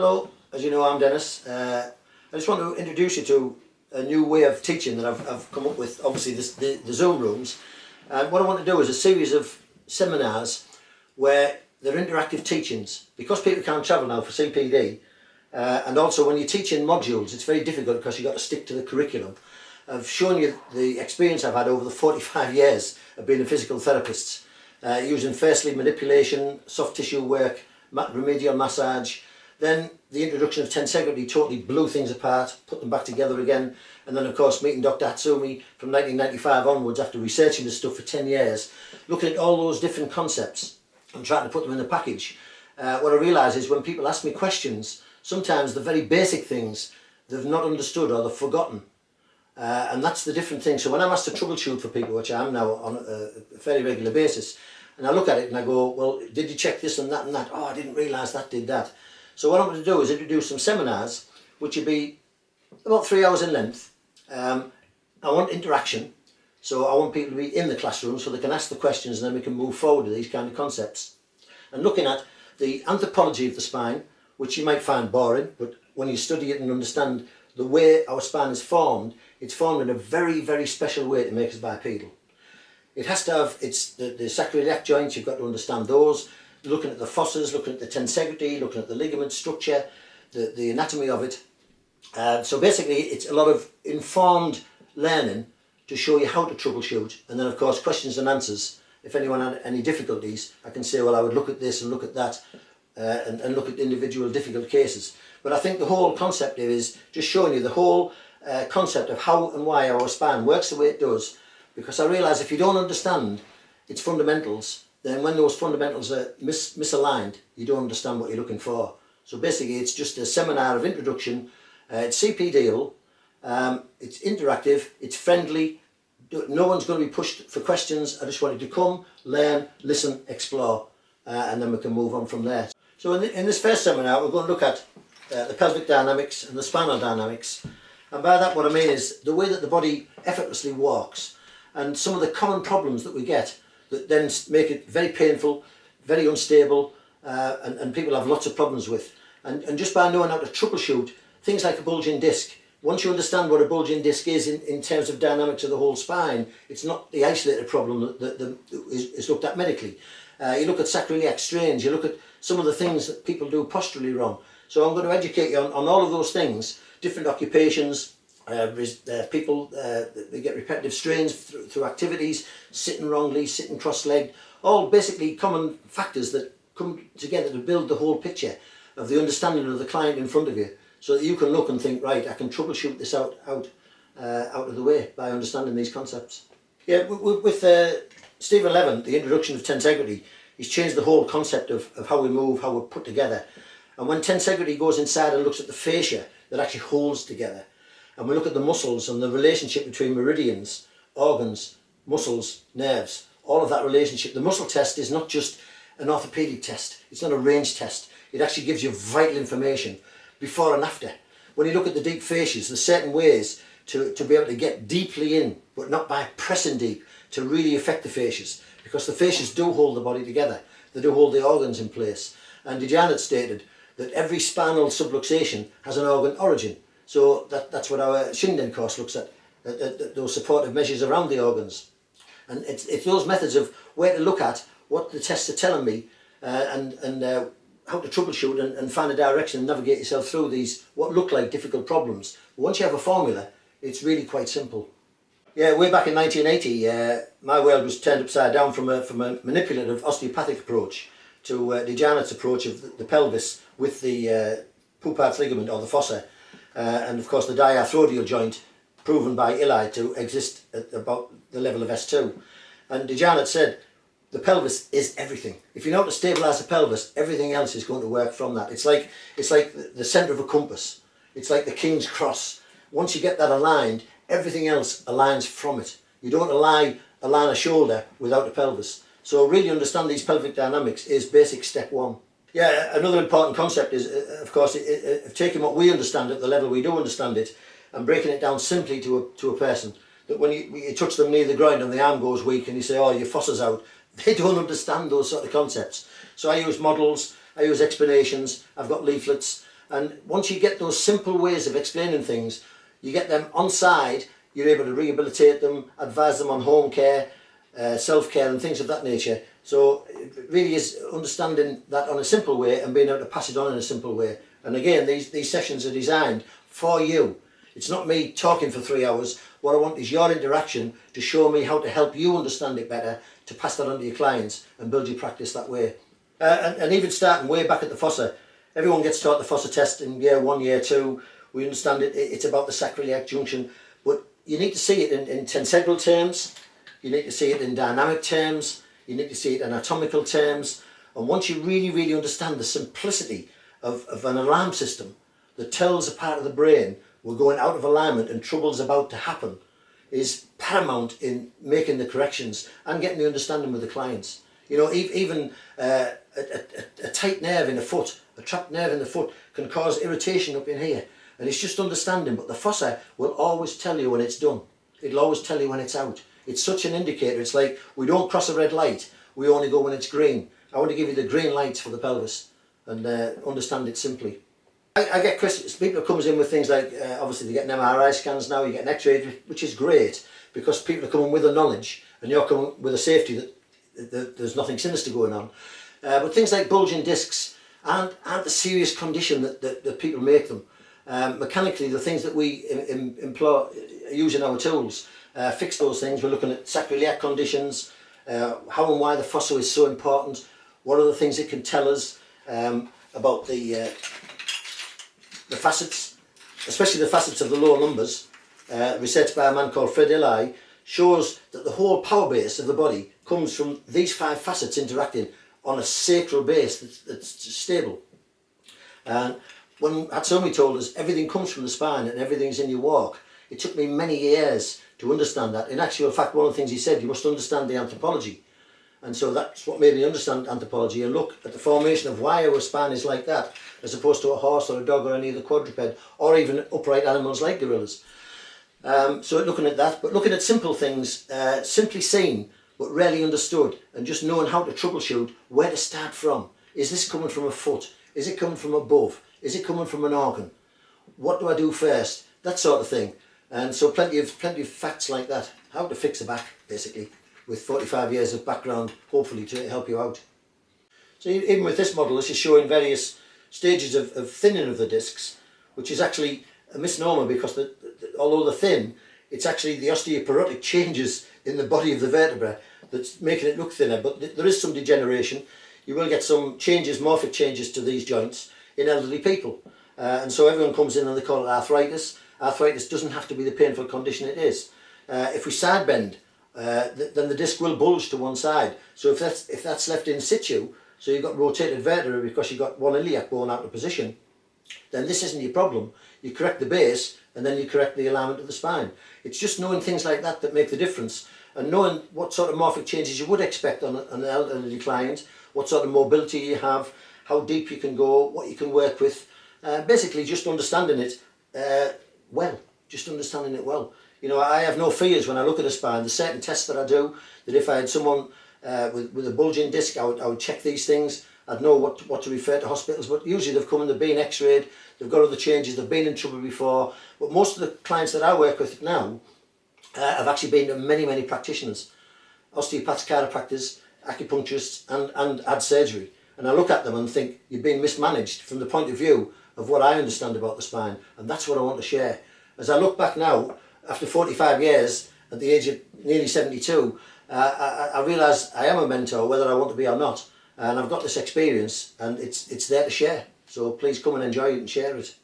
Hello, as you know, I'm Dennis. I just want to introduce you to a new way of teaching that I've come up with, obviously the Zoom rooms. And what I want to do is a series of seminars where they're interactive teachings. Because people can't travel now for CPD, and also when you're teaching modules, it's very difficult because you've got to stick to the curriculum. I've shown you the experience I've had over the 45 years of being a physical therapist, using firstly manipulation, soft tissue work, remedial massage. Then the introduction of tensegrity totally blew things apart, put them back together again. And then of course meeting Dr. Hatsumi from 1995 onwards, after researching this stuff for 10 years, looking at all those different concepts and trying to put them in a package. What I realise is when people ask me questions, sometimes the very basic things they've not understood or they've forgotten. And that's the different thing. So when I'm asked to troubleshoot for people, which I am now on a fairly regular basis, and I look at it and I go, well, did you check this and that and that? Oh, I didn't realise that did that. So what I'm going to do is introduce some seminars, which will be about 3 hours in length. I want interaction, so I want people to be in the classroom so they can ask the questions and then we can move forward with these kind of concepts. And looking at the anthropology of the spine, which you might find boring, but when you study it and understand the way our spine is formed, it's formed in a very, very special way to make us bipedal. It has to have the sacroiliac joints, you've got to understand those. Looking at the fossas, looking at the tensegrity, looking at the ligament structure, the anatomy of it. So basically it's a lot of informed learning to show you how to troubleshoot, and then of course questions and answers. If anyone had any difficulties, I can say, well, I would look at this and look at that, and look at individual difficult cases. But I think the whole concept here is just showing you the whole concept of how and why our spine works the way it does, because I realise if you don't understand its fundamentals, then when those fundamentals are misaligned, you don't understand what you're looking for. So basically it's just a seminar of introduction. It's CPD-able, it's interactive, it's friendly, no one's going to be pushed for questions. I just want you to come, learn, listen, explore, and then we can move on from there. So in this first seminar we're going to look at the pelvic dynamics and the spinal dynamics, and by that what I mean is the way that the body effortlessly walks and some of the common problems that we get that then make it very painful, very unstable, and people have lots of problems with. And just by knowing how to troubleshoot things like a bulging disc, once you understand what a bulging disc is in terms of dynamics of the whole spine, it's not the isolated problem that is looked at medically. You look at sacroiliac strains, you look at some of the things that people do posturally wrong. So I'm going to educate you on all of those things, different occupations, people they get repetitive strains through activities, sitting wrongly, sitting cross-legged, all basically common factors that come together to build the whole picture of the understanding of the client in front of you, so that you can look and think, right, I can troubleshoot this out of the way by understanding these concepts. Yeah, with Stephen Levin, the introduction of tensegrity, he's changed the whole concept of how we move, how we're put together. And when tensegrity goes inside and looks at the fascia that actually holds together, and we look at the muscles and the relationship between meridians, organs, muscles, nerves, all of that relationship. The muscle test is not just an orthopedic test, it's not a range test. It actually gives you vital information before and after. When you look at the deep fascias, there's certain ways to be able to get deeply in, but not by pressing deep, to really affect the fascias, because the fascias do hold the body together, they do hold the organs in place. And Janet stated that every spinal subluxation has an organ origin. So that's what our Shinden course looks at those supportive measures around the organs. And it's those methods of where to look at, what the tests are telling me, and how to troubleshoot and find a direction and navigate yourself through these, what look like difficult problems. But once you have a formula, it's really quite simple. Yeah, way back in 1980, my world was turned upside down from a manipulative osteopathic approach to Janet's approach of the pelvis with the Poupart's ligament or the fossa. And of course the diarthrodial joint, proven by Eli to exist at about the level of S2. And Janet said, the pelvis is everything. If you know how to stabilise the pelvis, everything else is going to work from that. It's like the centre of a compass. It's like the King's Cross. Once you get that aligned, everything else aligns from it. You don't align a shoulder without a pelvis. So really understand these pelvic dynamics is basic step one. Yeah, another important concept is, of course, taking what we understand at the level we do understand it and breaking it down simply to a person. That when you touch them near the ground and the arm goes weak and you say, oh, your fossa's out, they don't understand those sort of concepts. So I use models, I use explanations, I've got leaflets, And once you get those simple ways of explaining things, you get them on side, you're able to rehabilitate them, advise them on home care, self-care and things of that nature. So it really is understanding that on a simple way and being able to pass it on in a simple way. And again, these sessions are designed for you. It's not me talking for 3 hours. What I want is your interaction to show me how to help you understand it better, to pass that on to your clients and build your practice that way. And even starting way back at the fossa, everyone gets taught the fossa test in year 1, year 2. We understand it's about the sacroiliac junction, but you need to see it in tensegral terms, you need to see it in dynamic terms, you need to see it in anatomical terms. And once you really, really understand the simplicity of an alarm system that tells a part of the brain we're going out of alignment and trouble's about to happen, is paramount in making the corrections and getting the understanding with the clients. You know, even a tight nerve in the foot, a trapped nerve in the foot can cause irritation up in here. And it's just understanding, but the fossa will always tell you when it's done. It'll always tell you when it's out. It's such an indicator. It's like we don't cross a red light, we only go when it's green. I want to give you the green lights for the pelvis and understand it simply. I get questions, people comes in with things like, obviously they get an MRI scans now, you get an X-ray, which is great because people are coming with the knowledge and you're coming with a safety that there's nothing sinister going on. But things like bulging discs aren't the serious condition that people make them. Mechanically, the things that we employ, using our tools, fix those things. We're looking at sacroiliac conditions, how and why the fossa is so important, what are the things it can tell us about the facets, especially the facets of the lower lumbers. Research by a man called Fred Eli shows that the whole power base of the body comes from these 5 facets interacting on a sacral base that's stable. And when Hatsomi told us everything comes from the spine and everything's in your walk, it took me many years to understand that. In actual fact, one of the things he said, you must understand the anthropology. And so that's what made me understand anthropology and look at the formation of why our spine is like that, as opposed to a horse or a dog or any other quadruped, or even upright animals like gorillas. So looking at that, but looking at simple things, simply seen but rarely understood, and just knowing how to troubleshoot where to start from. Is this coming from a foot? Is it coming from above? Is it coming from an organ? What do I do first? That sort of thing. And so plenty of facts like that. How to fix a back, basically, with 45 years of background, hopefully, to help you out. So even with this model, this is showing various stages of thinning of the discs, which is actually a misnomer because although they're thin, it's actually the osteoporotic changes in the body of the vertebra that's making it look thinner. But there is some degeneration. You will get some changes, morphic changes to these joints in elderly people. And so everyone comes in and they call it arthritis. Arthritis doesn't have to be the painful condition it is. If we side bend, then the disc will bulge to one side. So if that's left in situ, so you've got rotated vertebra because you've got one iliac bone out of position, then this isn't your problem. You correct the base and then you correct the alignment of the spine. It's just knowing things like that that make the difference, and knowing what sort of morphic changes you would expect on an elderly client, what sort of mobility you have, how deep you can go, what you can work with. Basically just understanding it well. You know, I have no fears when I look at a spine. There's certain tests that I do, that if I had someone with a bulging disc, I would check these things. I'd know what to refer to hospitals, but usually they've come and they've been x-rayed, they've got other changes, they've been in trouble before. But most of the clients that I work with now have actually been to many, many practitioners, osteopaths, chiropractors, acupuncturists, and had surgery. And I look at them and think, you've been mismanaged from the point of view of what I understand about the spine. And that's what I want to share. As I look back now, after 45 years, at the age of nearly 72, I realise I am a mentor, whether I want to be or not. And I've got this experience, and it's there to share. So please come and enjoy it and share it.